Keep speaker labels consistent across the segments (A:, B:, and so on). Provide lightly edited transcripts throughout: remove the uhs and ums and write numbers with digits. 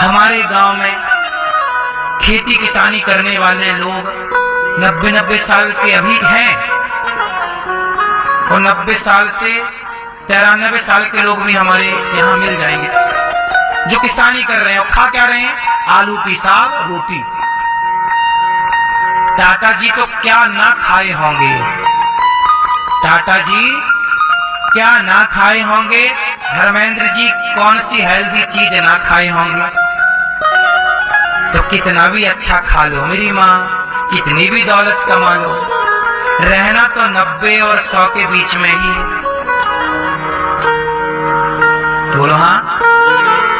A: हमारे गांव में खेती किसानी करने वाले लोग 90-90 साल के अभी हैं और 90 साल से 93 साल के लोग भी हमारे यहाँ मिल जाएंगे जो किसानी कर रहे हैं और खा क्या रहे हैं, आलू की साग रोटी। टाटा जी तो क्या ना खाए होंगे, टाटा जी क्या ना खाए होंगे, धर्मेंद्र जी कौन सी हेल्दी चीज ना खाए होंगे। तो कितना भी अच्छा खा लो मेरी माँ, कितनी भी दौलत कमा लो, रहना तो 90 और 100 के बीच में ही। बोलो हाँ।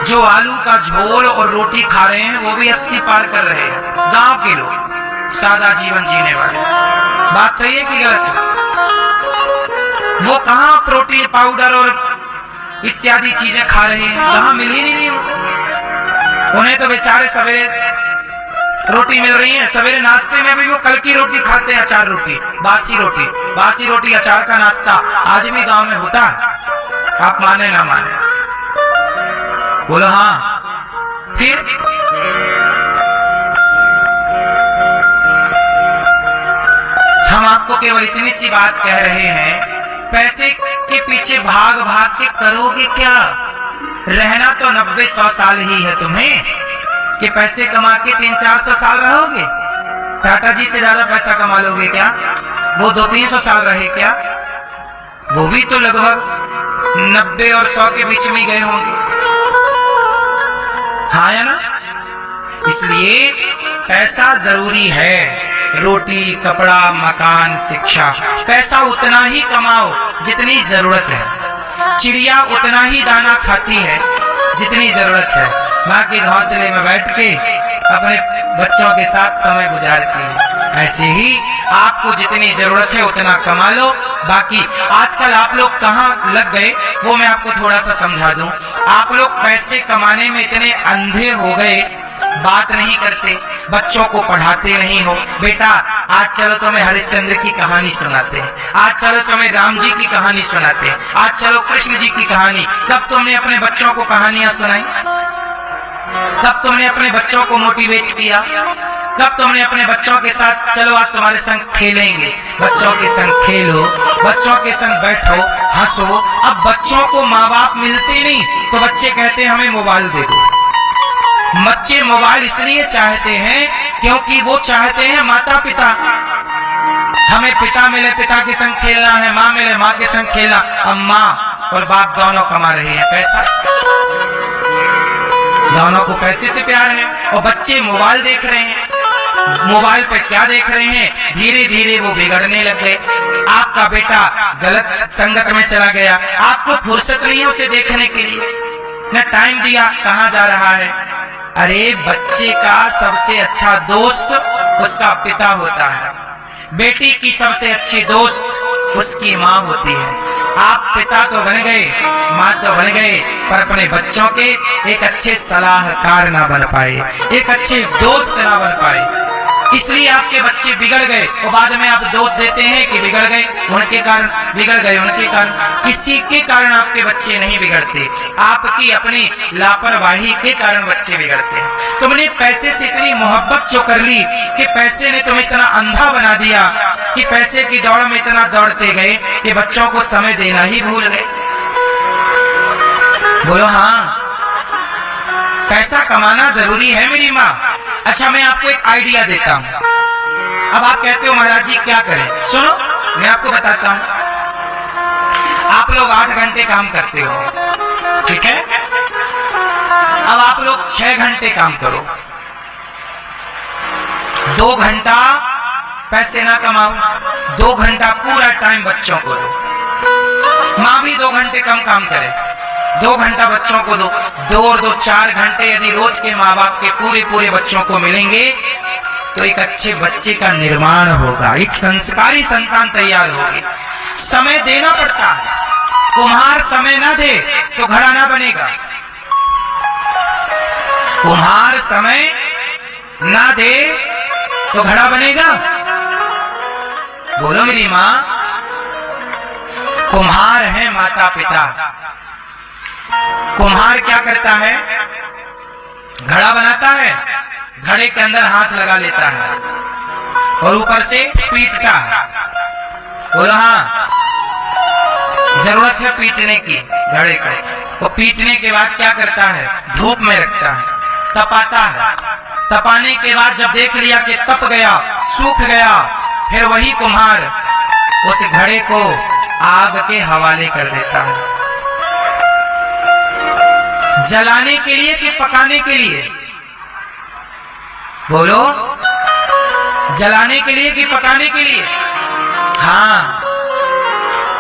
A: जो आलू का झोल और रोटी खा रहे हैं वो भी 80 पार कर रहे हैं, गांव के लोग, सादा जीवन जीने वाले। बात सही है कि गलत है? वो कहां प्रोटीन पाउडर और इत्यादि चीजें खा रहे हैं, कहां मिल ही नहीं उनको। उन्हें तो बेचारे सवेरे रोटी मिल रही है, सवेरे नाश्ते में भी वो कल की रोटी खाते हैं, अचार रोटी, बासी रोटी अचार का नाश्ता आज भी गांव में होता है, आप माने ना माने। बोलो हाँ। फिर हम आपको केवल इतनी सी बात कह रहे हैं, पैसे के पीछे भाग भाग के करोगे क्या? रहना तो 90-100 साल ही है तुम्हें, कि पैसे कमा के 300-400 साल रहोगे? टाटा जी से ज्यादा पैसा कमा लोगे क्या? वो 200-300 साल रहे क्या? वो भी तो लगभग 90 और 100 के बीच में गए होंगे, हाँ या ना? इसलिए पैसा जरूरी है, रोटी कपड़ा मकान शिक्षा, पैसा उतना ही कमाओ जितनी जरूरत है। चिड़िया उतना ही दाना खाती है जितनी जरूरत है, बाकी घोंसले में बैठ के अपने बच्चों के साथ समय गुजारती है। ऐसे ही आपको जितनी जरूरत है उतना कमा लो। बाकी आजकल आप लोग कहाँ लग गए वो मैं आपको थोड़ा सा समझा दूं। आप लोग पैसे कमाने में इतने अंधे हो गए, बात नहीं करते, बच्चों को पढ़ाते नहीं हो। बेटा आज चलो तुम्हें हरिश्चंद्र की कहानी सुनाते हैं, आज चलो तुम्हें राम जी की कहानी सुनाते हैं, आज चलो कृष्ण जी की कहानी। कब तुमने अपने बच्चों को कहानियां सुनाई? कब तुमने अपने बच्चों को मोटिवेट किया? कब तुमने अपने बच्चों के साथ चलो आज तुम्हारे संग खेलेंगे? बच्चों के संग खेलो, बच्चों के संग बैठो, हंसो। अब बच्चों को माँ बाप मिलते नहीं तो बच्चे कहते हैं हमें मोबाइल दे दो। बच्चे मोबाइल इसलिए चाहते हैं क्योंकि वो चाहते हैं माता पिता, हमें पिता मिले पिता के संग खेलना है, माँ मिले माँ के संग खेलना। अब माँ और बाप दोनों कमा रहे हैं पैसा, दोनों को पैसे से प्यार है, और बच्चे मोबाइल देख रहे हैं। मोबाइल पे क्या देख रहे हैं? धीरे धीरे वो बिगड़ने लग गए। आपका बेटा गलत संगत में चला गया, आपको फुर्सत नहीं है उसे देखने के लिए, न टाइम दिया, कहाँ जा रहा है? अरे बच्चे का सबसे अच्छा दोस्त उसका पिता होता है, बेटी की सबसे अच्छी दोस्त उसकी माँ होती है। आप पिता तो बन गए, माँ तो बन गए, पर अपने बच्चों के एक अच्छे सलाहकार ना बन पाए, एक अच्छे दोस्त ना बन पाए, इसलिए आपके बच्चे बिगड़ गए। और बाद में आप दोष देते हैं कि बिगड़ गए उनके कारण, बिगड़ गए उनके कारण। किसी के कारण आपके बच्चे नहीं बिगड़ते, आपकी अपनी लापरवाही के कारण बच्चे बिगड़ते हैं। तुमने पैसे से इतनी मोहब्बत जो कर ली कि पैसे ने तुम्हें इतना अंधा बना दिया कि पैसे की दौड़ में इतना दौड़ते गए कि बच्चों को समय देना ही भूल गए। बोलो हाँ। पैसा कमाना जरूरी है मेरी माँ। अच्छा मैं आपको एक आइडिया देता हूँ। अब आप कहते हो महाराज जी क्या करें? सुनो मैं आपको बताता हूँ। आप लोग 8 घंटे काम करते हो, ठीक है? अब आप लोग 6 घंटे काम करो, 2 घंटा पैसे ना कमाओ, 2 घंटा पूरा टाइम बच्चों को दो। माँ भी 2 घंटे कम काम करे, 2 घंटा बच्चों को दो। 2 और 2 4 घंटे यदि रोज के माँ बाप के पूरे बच्चों को मिलेंगे तो एक अच्छे बच्चे का निर्माण होगा, एक संस्कारी संतान तैयार होगी। समय देना पड़ता है, कुम्हार समय ना दे तो घड़ा ना बनेगा। कुम्हार समय ना दे तो घड़ा बनेगा? बोलो मेरी माँ। कुम्हार है माता पिता। कुम्हार क्या करता है? घड़ा बनाता है, घड़े के अंदर हाथ लगा लेता है और ऊपर से पीटता है। बोलो हाँ, जरूरत है पीटने की घड़े को। वो पीटने के बाद क्या करता है, धूप में रखता है, तपाता है। तपाने के बाद जब देख लिया कि तप गया, सूख गया, फिर वही कुम्हार उस घड़े को आग के हवाले कर देता है। जलाने के लिए कि पकाने के लिए? बोलो, जलाने के लिए कि पकाने के लिए? हाँ,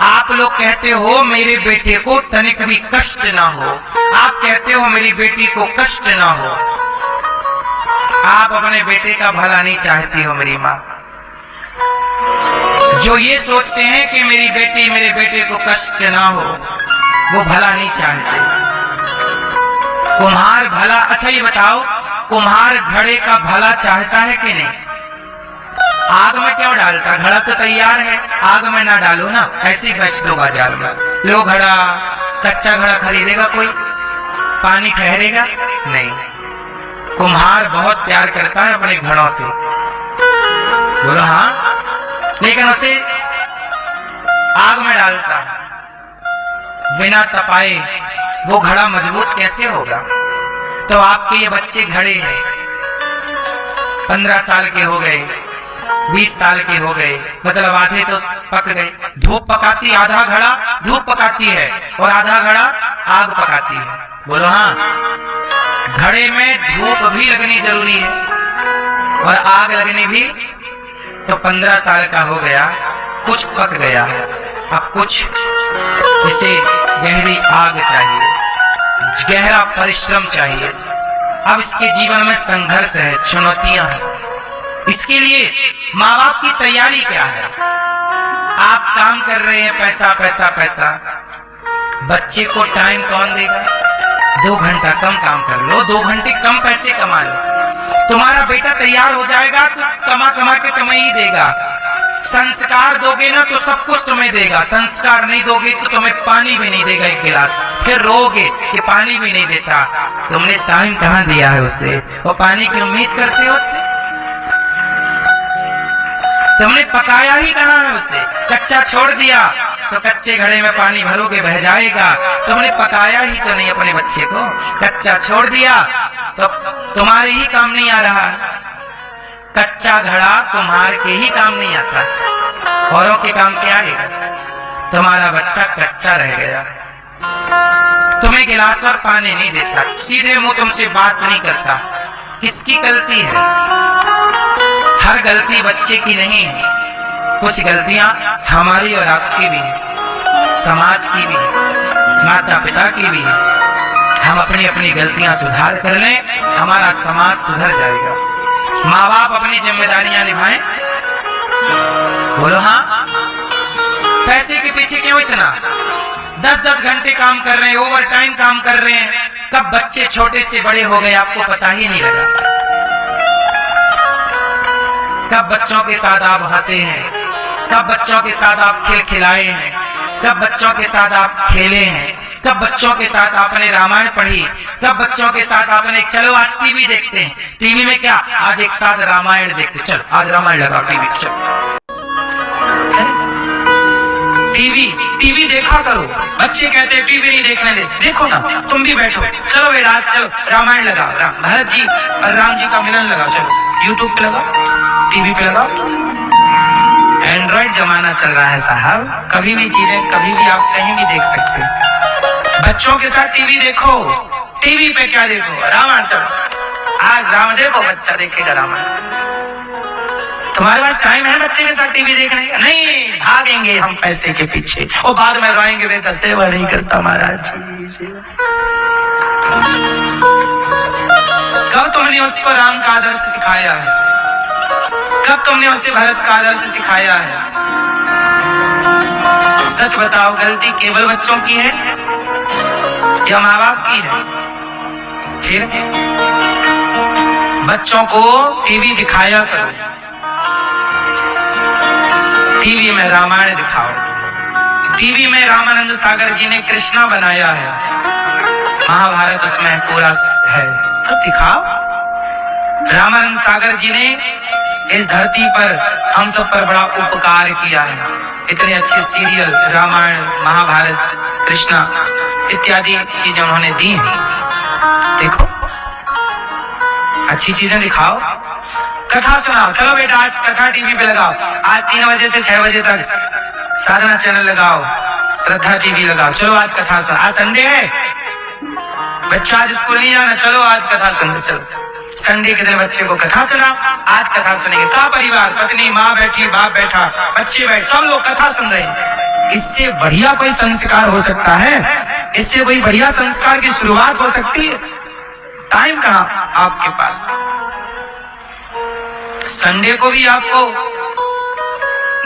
A: आप लोग कहते हो मेरे बेटे को तनिक भी कष्ट ना हो, आप कहते हो मेरी बेटी को कष्ट ना हो। आप अपने बेटे का भला नहीं चाहती हो मेरी माँ। जो ये सोचते हैं कि मेरी बेटी मेरे बेटे को कष्ट ना हो, वो भला नहीं चाहते। कुम्हार भला, अच्छा ये बताओ, कुम्हार घड़े का भला चाहता है कि नहीं? आग में क्यों डालता? घड़ा तो तैयार है, आग में ना डालो ना, ऐसे बेच दो बाजार में। लो घड़ा, कच्चा घड़ा खरीदेगा कोई? पानी ठहरेगा नहीं। कुम्हार बहुत प्यार करता है अपने घड़ों से। बोलो हाँ, लेकिन उसे आग में डालता है, बिना तपाए वो घड़ा मजबूत कैसे होगा? तो आपके ये बच्चे घड़े हैं, 15 साल के हो गए, 20 साल के हो गए, मतलब आधे तो पक गए। धूप पकाती, आधा घड़ा धूप पकाती है और आधा घड़ा आग पकाती है। बोलो हाँ, घड़े में धूप भी लगनी जरूरी है और आग लगनी भी। तो 15 साल का हो गया, कुछ पक गया, अब कुछ इसे गहरी आग चाहिए, गहरा परिश्रम चाहिए। अब इसके जीवन में संघर्ष है, चुनौतियां हैं। इसके लिए माँ बाप की तैयारी क्या है? आप काम कर रहे हैं, पैसा पैसा पैसा, बच्चे को टाइम कौन देगा? 2 घंटा कम काम कर लो, 2 घंटे कम पैसे कमा लो, तुम्हारा बेटा तैयार हो जाएगा तो कमा कमा के तुम्हें ही देगा। संस्कार दोगे ना तो सब कुछ तुम्हें देगा, संस्कार नहीं दोगे तो तुम्हें पानी भी नहीं देगा एक गिलास, फिर रोगे कि पानी भी नहीं देता। तुमने टाइम कहाँ दिया है उसे? वो पानी की उम्मीद करते हो उससे? तुमने पकाया ही कहाँ है उसे? कच्चा छोड़ दिया तो कच्चे घड़े में पानी भरोगे बह जाएगा। तुमने पकाया ही तो नहीं अपने बच्चे को, कच्चा छोड़ दिया तो तुम्हारे ही काम नहीं आ रहा। कच्चा घड़ा कुम्हार के ही काम नहीं आता, औरों के काम क्या आएगा? तुम्हारा बच्चा कच्चा रह गया, तुम्हें गिलास और पानी नहीं देता, सीधे मुंह तुमसे बात नहीं करता। किसकी गलती है? हर गलती बच्चे की नहीं है, कुछ गलतियां हमारी और आपकी भी है, समाज की भी है, माता पिता की भी है। हम अपनी अपनी गलतियां सुधार कर लें, हमारा समाज सुधर जाएगा। माँ बाप अपनी जिम्मेदारियां निभाएं। बोलो हाँ, पैसे के पीछे क्यों इतना? 10-10 घंटे काम कर रहे हैं, ओवर टाइम काम कर रहे हैं, कब बच्चे छोटे से बड़े हो गए आपको पता ही नहीं लगा। कब बच्चों के साथ आप हंसे हैं, कब बच्चों के साथ आप खेल खिलाए हैं, कब बच्चों के साथ आप खेले हैं, कब बच्चों के साथ आपने रामायण पढ़ी, कब बच्चों के साथ आपने चलो आज टीवी देखते हैं, टीवी में क्या आज एक साथ रामायण देखते, चल आज रामायण लगाओ टीवी, चल टीवी देखा करो। बच्चे कहते हैं टीवी नहीं देखने दे, देखो ना, तुम भी बैठो, चलो भाई रात चलो रामायण लगाओ, भरत जी और राम जी का मिलन लगाओ, चलो यूट्यूब पे लगाओ, टीवी पे लगाओ। एंड्रॉइड जमाना चल रहा है साहब, कभी भी चीजें कभी भी आप कहीं भी देख सकते हैं। बच्चों के साथ टीवी देखो, टीवी पे क्या देखो, रामायण चलो आज रामायण देखो, बच्चा देखेगा रामायण। तुम्हारे पास टाइम है बच्चे के साथ टीवी देखने का? नहीं, भागेंगे हम पैसे के पीछे, और बाद में रोएंगे बेटा सेवा नहीं करता महाराज। कब तुमने उसको राम का आदर्श सिखाया है? कब तुमने उसे भरत का आदर्श सिखाया है? सच बताओ, गलती केवल बच्चों की है या माँ बाप की है? फिर बच्चों को टीवी दिखाया करो, टीवी में रामायण दिखाओ, टीवी में रामानंद सागर जी ने कृष्णा बनाया है, महाभारत उसमें पूरा है, सब दिखाओ। रामानंद सागर जी ने इस धरती पर हम सब पर बड़ा उपकार किया है। इतने अच्छे सीरियल रामायण, महाभारत, कृष्णा इत्यादि चीजें उन्होंने दी हैं। देखो, अच्छी चीजें दिखाओ, कथा सुनाओ। चलो बेटा आज कथा टीवी पे लगाओ, आज 3 बजे से 6 बजे तक साधना चैनल लगाओ, श्रद्धा टीवी लगाओ। चलो आज कथा सुनो, आज संडे है, बच्चा आज स्कूल नहीं जाना, चलो आज कथा सुनो। चलो संडे के दिन बच्चे को कथा सुना, आज कथा सुनेंगे। सब परिवार, पत्नी, माँ बैठी, बाप बैठा, बच्चे बैठे, सब लोग कथा सुन रहे हैं। इससे बढ़िया कोई संस्कार हो सकता है? इससे कोई बढ़िया संस्कार की शुरुआत हो सकती है? टाइम कहाँ आपके पास? संडे को भी आपको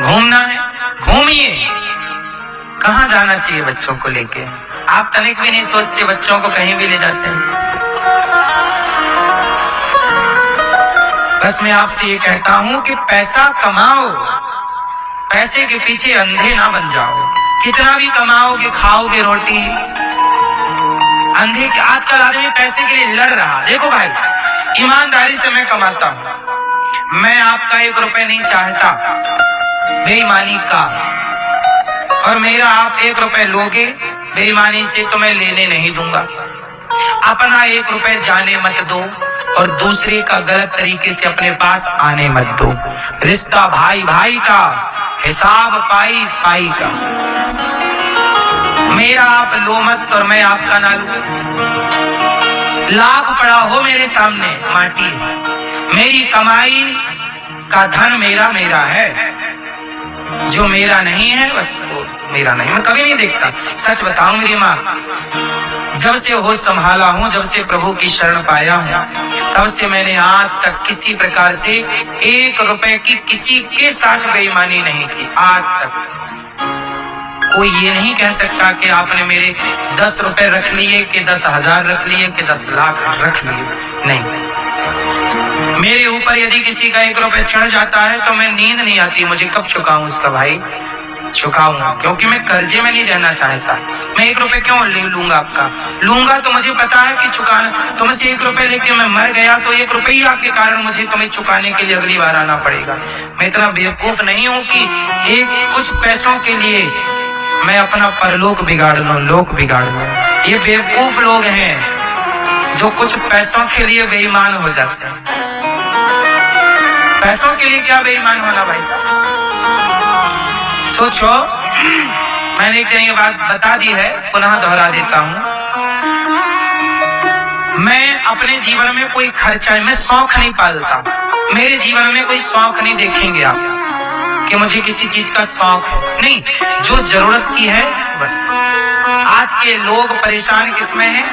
A: घूमना है, घूमिए। कहाँ जाना चाहिए बच्चों को लेके? आप तनिक भी नहीं सोचते, बच्चों को कहीं भी ले जाते हैं। बस मैं आपसे ये कहता हूं कि पैसा कमाओ, पैसे के पीछे अंधे ना बन जाओ। कितना भी कमाओगे, खाओगे रोटी, अंधे के। आजकल आदमी पैसे के लिए लड़ रहा। देखो भाई, ईमानदारी से मैं कमाता हूं, मैं आपका 1 रुपए नहीं चाहता बेईमानी का, और मेरा आप 1 रुपए लोगे बेईमानी से तो मैं लेने नहीं दूंगा। अपना 1 रुपए जाने मत दो और दूसरे का गलत तरीके से अपने पास आने मत दो। रिश्ता भाई भाई का, हिसाब पाई पाई का। मेरा आप लो मत और मैं आपका ना लूं। लाख पड़ा हो मेरे सामने, माटी मेरी कमाई का धन मेरा मेरा है। जो मेरा नहीं है बस वो मेरा नहीं। मैं कभी नहीं देखता, सच बताऊं मेरी माँ, जब से होश संभाला हूं, जब से प्रभु की शरण पाया हूं, तब से मैंने आज तक किसी प्रकार से 1 रुपए की किसी के साथ बेईमानी नहीं की। आज तक कोई ये नहीं कह सकता कि आपने मेरे 10 रुपए रख लिए, कि 10,000 रख लिए, कि 10 लाख रख लिए। नहीं, मेरे ऊपर यदि किसी का 1 रुपए चढ़ जाता है तो मैं नींद नहीं आती, मुझे कब चुकाऊं उसका भाई, चुकाऊंगा, क्योंकि मैं कर्जे में नहीं रहना चाहता। मैं 1 रुपए क्यों ले लूंगा आपका? लूंगा तो मुझे पता है कि चुकाना, तुमसे 1 रुपए लेके मैं मर गया तो 1 रुपया के कारण मुझे तुम्हें चुकाने के लिए अगली बार आना पड़ेगा। मैं इतना बेवकूफ नहीं हूं कि एक कुछ पैसों के लिए मैं अपना परलोक बिगाड़ लूं, लोक बिगाड़ लूं। ये बेवकूफ लोग हैं जो कुछ पैसों के लिए बेईमान हो जाते हैं। पैसों के लिए क्या बेईमान होना भाई साहब? सोचो, मैंने एक दिन ये बात बता दी है, पुनः दोहरा देता हूं। मैं अपने जीवन में कोई खर्चा, मैं शौक नहीं पालता। मेरे जीवन में कोई शौक नहीं देखेंगे आप कि मुझे किसी चीज का शौक है, नहीं। जो जरूरत की है बस। आज के लोग परेशान किसमें हैं?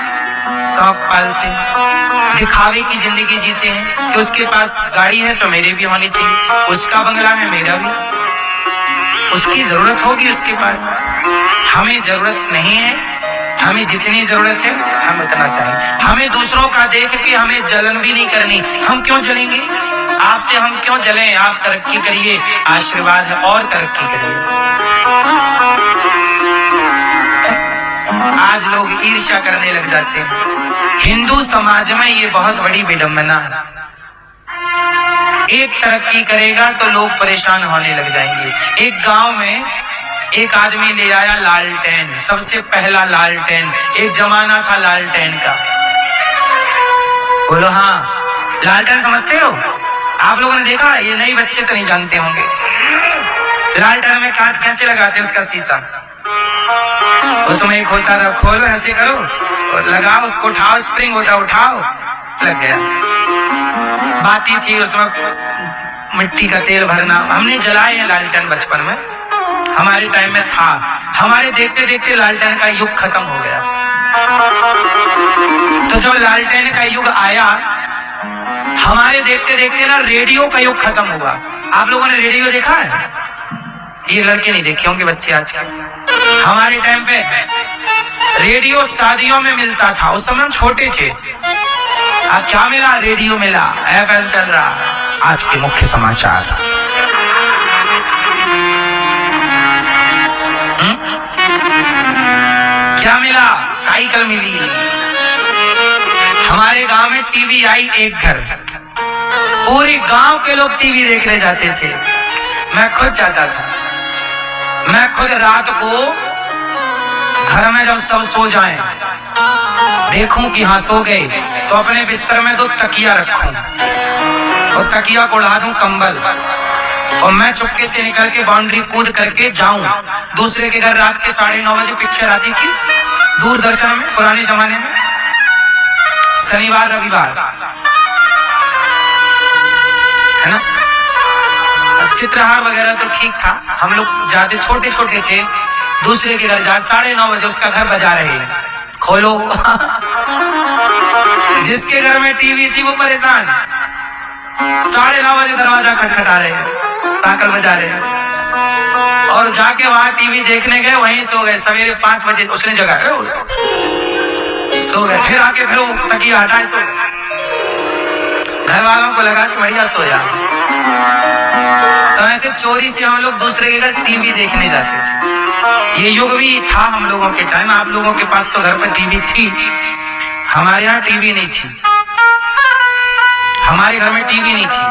A: शौक पालते हैं, दिखावे की जिंदगी जीते हैं कि उसके पास गाड़ी है तो मेरे भी होनी चाहिए, उसका बंगला है मेरा भी, उसकी जरूरत होगी उसके पास। हमें जरूरत नहीं है, हमें जितनी जरूरत है हम उतना चाहिए। हमें दूसरों का देख के हमें जलन भी नहीं करनी। हम क्यों जलेंगे? आपसे हम क्यों जलें? आप तरक्की करिए, आशीर्वाद है, और तरक्की करिए। आज लोग ईर्ष्या करने लग जाते हैं। हिंदू समाज में ये बहुत बड़ी विडंबना है। एक तरक्की करेगा तो लोग परेशान होने लग जाएंगे। एक गांव में एक आदमी ले आया लालटेन, सबसे पहला लालटेन। एक जमाना था लालटेन का। बोलो हाँ, लालटेन समझते हो? आप लोगों ने देखा? ये नए बच्चे तो नहीं जानते होंगे। लालटेन में कांच कैसे लगाते हैं, उसका शीशा उसमें एक होता था, खोलो ऐसे करो और लगाओ, उसको उठाओ, स्प्रिंग होता उठाओ, लग गया। बाती थी उसमें मिट्टी का तेल भरना। हमने जलाए हैं लालटेन बचपन में, हमारे टाइम में था। हमारे देखते देखते लालटेन का युग खत्म हो गया। तो जब लालटेन का युग आया, हमारे देखते देखते ना रेडियो का युग खत्म हुआ। आप लोगों ने रेडियो देखा है? ये लड़के नहीं देखे होंगे, बच्चे आजकल। हमारे टाइम पे रेडियो शादियों में मिलता था, उस समय हम छोटे थे। अब क्या मिला? रेडियो मिला, एफएम चल रहा। आज के मुख्य समाचार। क्या मिला? साइकिल मिली, हमारे गांव में टीवी आई एक घर, पूरी गांव के लोग टीवी देखने जाते थे। मैं खुद जाता था। मैं खुद रात को घर में जब सब सो जाएं, देखूं कि हाँ सो गए, तो अपने बिस्तर में 2 तकिया रखूं और तकिया को उड़ा दूं कंबल, और मैं चुपके से निकल के बाउंड्री कूद करके जाऊं दूसरे के घर। रात के 9:30 बजे पिक्चर आती थी दूरदर्शन में, पुराने जमाने में, शनिवार रविवार, है ना। चित्रहार वगैरह तो ठीक था, हम लोग जाते, छोटे छोटे थे, दूसरे के घर जा 9:30 बजे उसका घर बजा रहे हैं, खोलो। जिसके घर में टीवी थी वो परेशान, 9:30 बजे दरवाजा खटखटा रहे हैं, साकल बजा रहे हैं, और जाके वहां टीवी देखने गए, वहीं सो गए। सवेरे 5 बजे उसने जगा सो गए, फिर आके फिर वो तकिया हटाए सो गए। घर वालों को लगा कि बढ़िया सोया। तो ऐसे चोरी से हम लोग दूसरे के घर टीवी देखने जाते थे। ये युग भी था हम लोगों के टाइम। आप लोगों के पास तो घर पर टीवी थी, हमारे यहाँ टीवी नहीं थी। हमारे घर में टीवी नहीं थी।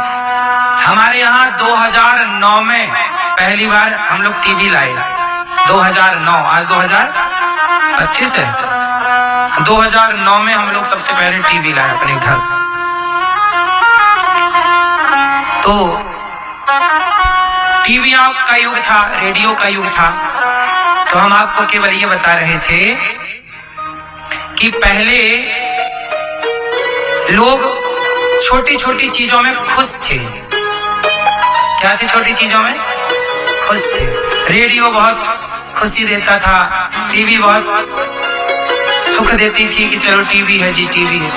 A: हमारे यहाँ 2009 में पहली बार हम लोग टीवी लाए। 2009, आज 2025 है। 2009 में हम लोग सबसे पहले टीवी लाए अपने घर। तो टीवियों का युग था, रेडियो का युग था। तो हम आपको केवल ये बता रहे थे कि पहले लोग छोटी छोटी चीजों में खुश थे। क्या सी छोटी चीजों में खुश थे। रेडियो बहुत खुशी देता था, टीवी बहुत सुख देती थी कि चलो टीवी है जी, टीवी है।